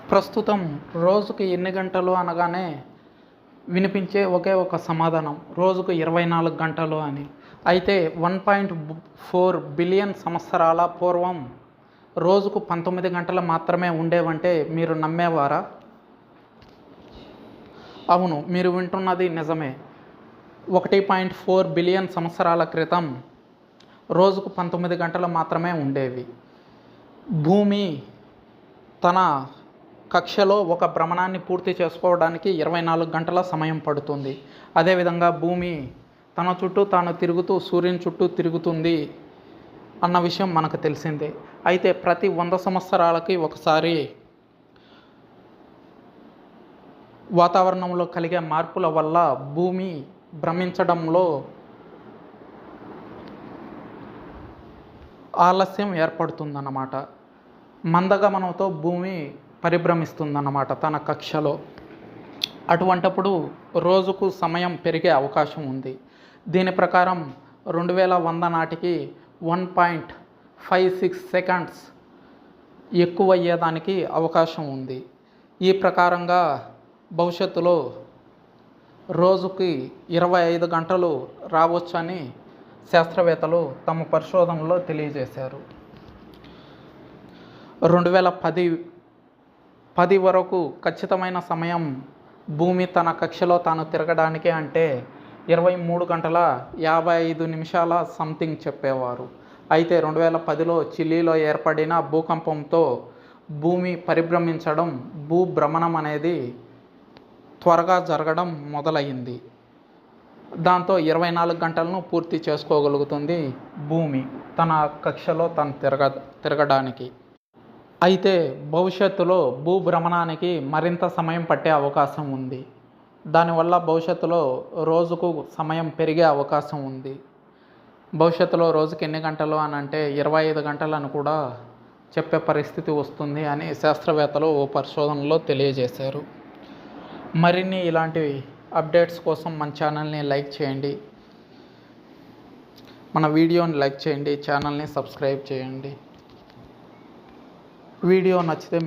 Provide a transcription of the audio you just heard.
ప్రస్తుతం రోజుకు ఎన్ని గంటలు అనగానే వినిపించే ఒకే ఒక సమాధానం రోజుకు 24 గంటలు అని. అయితే 1.4 బిలియన్ సంవత్సరాల పూర్వం రోజుకు 19 గంటలు మాత్రమే ఉండేవంటే మీరు నమ్మేవారా? అవును, మీరు వింటున్నది నిజమే. 1.4 బిలియన్ సంవత్సరాల క్రితం రోజుకు 19 గంటలు మాత్రమే ఉండేవి. భూమి తన కక్షలో ఒక భ్రమణాన్ని పూర్తి చేసుకోవడానికి 24 గంటల సమయం పడుతుంది. అదేవిధంగా భూమి తన చుట్టూ తాను తిరుగుతూ సూర్యుని చుట్టూ తిరుగుతుంది అన్న విషయం మనకు తెలిసిందే. అయితే ప్రతి 100 సంవత్సరాలకి ఒకసారి వాతావరణంలో కలిగే మార్పుల వల్ల భూమి భ్రమించడంలో ఆలస్యం ఏర్పడుతుందన్నమాట. మందగమనంతో భూమి పరిభ్రమిస్తుందన్నమాట తన కక్షలో. అటువంటప్పుడు రోజుకు సమయం పెరిగే అవకాశం ఉంది. దీని ప్రకారం 2100 నాటికి 1.56 సెకండ్స్ ఎక్కువయ్యేదానికి అవకాశం ఉంది. ఈ ప్రకారంగా భవిష్యత్తులో రోజుకి 25 గంటలు రావచ్చని శాస్త్రవేత్తలు తమ పరిశోధనలో తెలియజేశారు. 2010 వరకు ఖచ్చితమైన సమయం భూమి తన కక్షలో తాను తిరగడానికి అంటే 23 గంటల 55 నిమిషాల సంథింగ్ చెప్పేవారు. అయితే 2010లో చిలీలో ఏర్పడిన భూకంపంతో భూమి పరిభ్రమించడం, భూభ్రమణం అనేది త్వరగా జరగడం మొదలైంది. దాంతో 24 గంటలను పూర్తి చేసుకోగలుగుతుంది భూమి తన కక్షలో తను తిరగడానికి. అయితే భవిష్యత్తులో భూభ్రమణానికి మరింత సమయం పట్టే అవకాశం ఉంది. దానివల్ల భవిష్యత్తులో రోజుకు సమయం పెరిగే అవకాశం ఉంది. భవిష్యత్తులో రోజుకి ఎన్ని గంటలు అని అంటే 25 గంటలను కూడా చెప్పే పరిస్థితి వస్తుంది అని శాస్త్రవేత్తలు ఓ పరిశోధనలో తెలియజేశారు. మరిన్ని ఇలాంటి అప్డేట్స్ కోసం మన ఛానల్ని లైక్ చేయండి, మన వీడియోని లైక్ చేయండి, ఛానల్ని సబ్స్క్రైబ్ చేయండి. వీడియో నచ్చితే